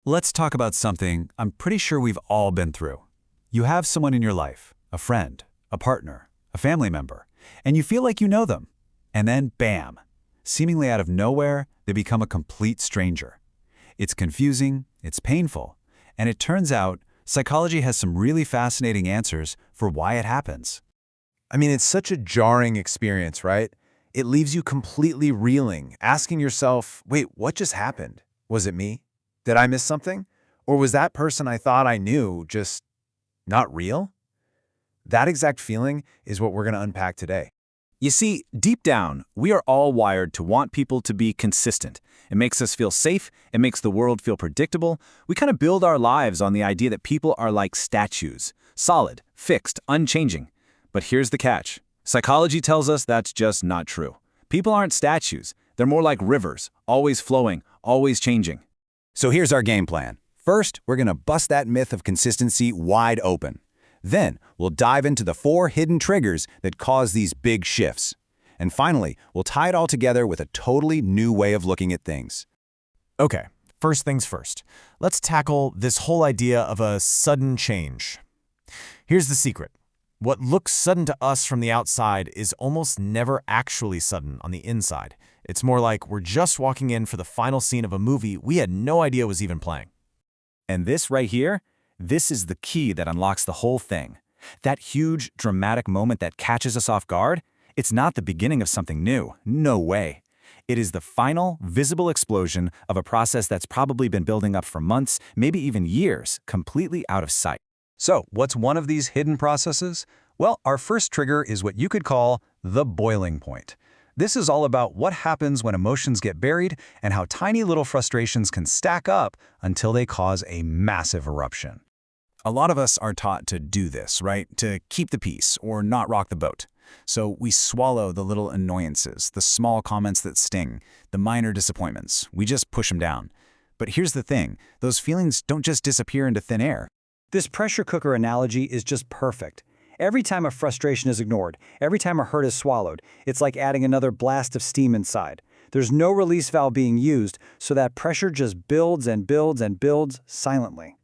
Let's talk about something I'm pretty sure we've all been through. You have someone in your life, a friend, a partner, a family member, and you feel like you know them. And then, bam, seemingly out of nowhere, they become a complete stranger. It's confusing, it's painful, and it turns out psychology has some really fascinating answers for why it happens. I mean, it's such a jarring experience, right? It leaves you completely reeling, asking yourself, wait, what just happened? Was it me? Did I miss something? Or was that person I thought I knew just not real? That exact feeling is what we're going to unpack today. You see, deep down, we are all wired to want people to be consistent. It makes us feel safe. It makes the world feel predictable. We kind of build our lives on the idea that people are like statues, solid, fixed, unchanging. But here's the catch. Psychology tells us that's just not true. People aren't statues. They're more like rivers, always flowing, always changing. So here's our game plan. First, we're going to bust that myth of consistency wide open. Then, we'll dive into the 4 hidden triggers that cause these big shifts. And finally, we'll tie it all together with a totally new way of looking at things. Okay, first things first. Let's tackle this whole idea of a sudden change. Here's the secret. What looks sudden to us from the outside is almost never actually sudden on the inside. It's more like we're just walking in for the final scene of a movie we had no idea was even playing. And this right here, this is the key that unlocks the whole thing. That huge, dramatic moment that catches us off guard, it's not the beginning of something new. No way. It is the final, visible explosion of a process that's probably been building up for months, maybe even years, completely out of sight. So, what's one of these hidden processes? Well, our first trigger is what you could call the boiling point. This is all about what happens when emotions get buried and how tiny little frustrations can stack up until they cause a massive eruption. A lot of us are taught to do this, right? To keep the peace or not rock the boat. So we swallow the little annoyances, the small comments that sting, the minor disappointments. We just push them down. But here's the thing, those feelings don't just disappear into thin air. This pressure cooker analogy is just perfect. Every time a frustration is ignored, every time a hurt is swallowed, it's like adding another blast of steam inside. There's no release valve being used, so that pressure just builds and builds and builds silently.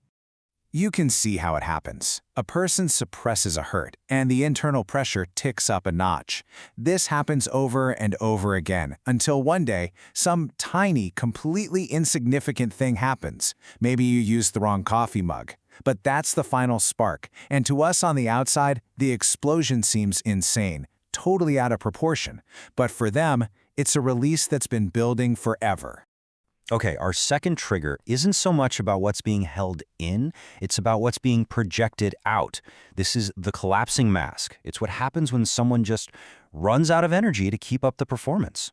You can see how it happens. A person suppresses a hurt, and the internal pressure ticks up a notch. This happens over and over again, until one day, some tiny, completely insignificant thing happens. Maybe you used the wrong coffee mug. But that's the final spark, and to us on the outside, the explosion seems insane, totally out of proportion. But for them, it's a release that's been building forever. Okay, our second trigger isn't so much about what's being held in, it's about what's being projected out. This is the collapsing mask. It's what happens when someone just runs out of energy to keep up the performance.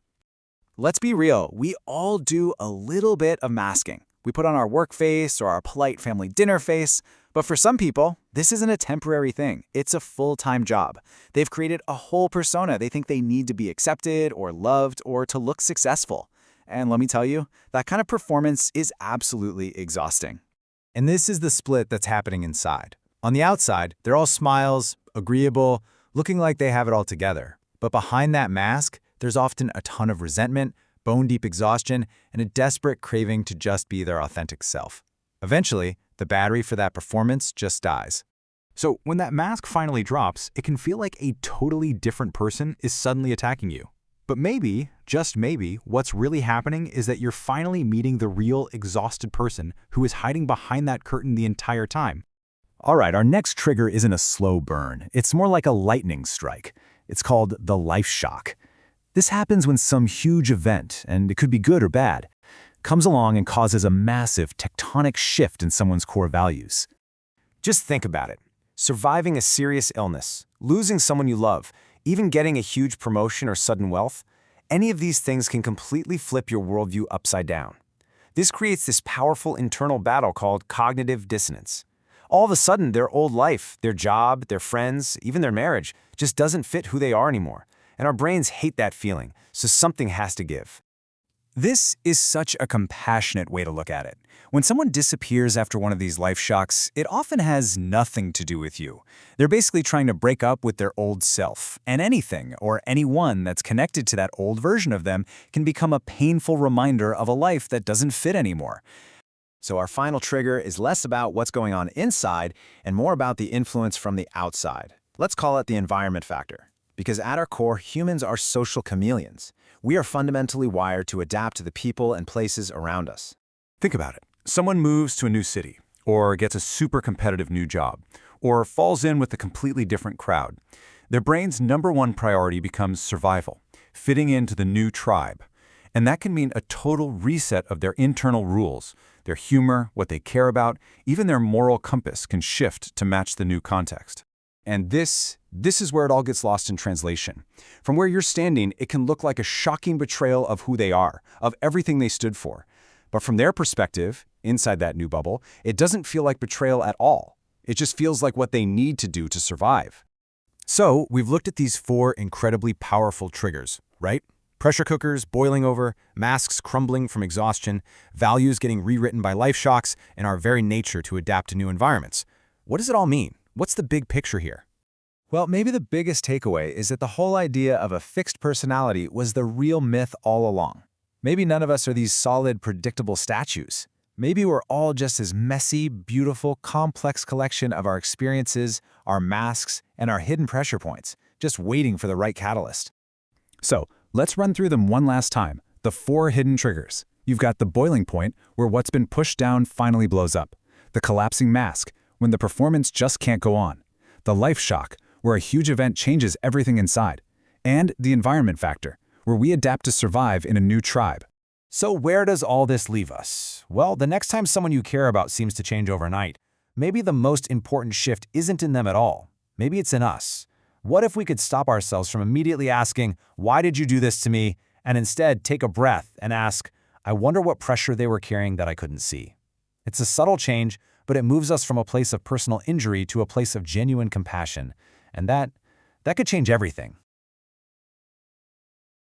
Let's be real, we all do a little bit of masking. We put on our work face or our polite family dinner face, but for some people, this isn't a temporary thing. It's a full-time job. They've created a whole persona. They think they need to be accepted or loved or to look successful. And let me tell you, that kind of performance is absolutely exhausting. And this is the split that's happening inside. On the outside, they're all smiles, agreeable, looking like they have it all together. But behind that mask, there's often a ton of resentment, bone-deep exhaustion, and a desperate craving to just be their authentic self. Eventually, the battery for that performance just dies. So when that mask finally drops, it can feel like a totally different person is suddenly attacking you. But maybe, just maybe, what's really happening is that you're finally meeting the real exhausted person who is hiding behind that curtain the entire time. All right, our next trigger isn't a slow burn. It's more like a lightning strike. It's called the life shock. This happens when some huge event, and it could be good or bad, comes along and causes a massive tectonic shift in someone's core values. Just think about it. Surviving a serious illness, losing someone you love, even getting a huge promotion or sudden wealth, any of these things can completely flip your worldview upside down. This creates this powerful internal battle called cognitive dissonance. All of a sudden, their old life, their job, their friends, even their marriage, just doesn't fit who they are anymore. And our brains hate that feeling, so something has to give. This is such a compassionate way to look at it. When someone disappears after one of these life shocks, it often has nothing to do with you. They're basically trying to break up with their old self, and anything or anyone that's connected to that old version of them can become a painful reminder of a life that doesn't fit anymore. So our final trigger is less about what's going on inside and more about the influence from the outside. Let's call it the environment factor. Because at our core, humans are social chameleons. We are fundamentally wired to adapt to the people and places around us. Think about it. Someone moves to a new city, or gets a super competitive new job, or falls in with a completely different crowd. Their brain's #1 priority becomes survival, fitting into the new tribe. And that can mean a total reset of their internal rules. Their humor, what they care about, even their moral compass can shift to match the new context. And this is where it all gets lost in translation. From where you're standing, it can look like a shocking betrayal of who they are, of everything they stood for. But from their perspective, inside that new bubble, it doesn't feel like betrayal at all. It just feels like what they need to do to survive. So, we've looked at these 4 incredibly powerful triggers, right? Pressure cookers boiling over, masks crumbling from exhaustion, values getting rewritten by life shocks, and our very nature to adapt to new environments. What does it all mean? What's the big picture here? Well, maybe the biggest takeaway is that the whole idea of a fixed personality was the real myth all along. Maybe none of us are these solid, predictable statues. Maybe we're all just this messy, beautiful, complex collection of our experiences, our masks, and our hidden pressure points, just waiting for the right catalyst. So, let's run through them one last time. The 4 hidden triggers. You've got the boiling point, where what's been pushed down finally blows up. The collapsing mask, when the performance just can't go on. The life shock, where a huge event changes everything inside. And the environment factor, where we adapt to survive in a new tribe. So where does all this leave us? Well, the next time someone you care about seems to change overnight, maybe the most important shift isn't in them at all. Maybe it's in us. What if we could stop ourselves from immediately asking, "Why did you do this to me?" and instead take a breath and ask, "I wonder what pressure they were carrying that I couldn't see." It's a subtle change, but it moves us from a place of personal injury to a place of genuine compassion. And that could change everything.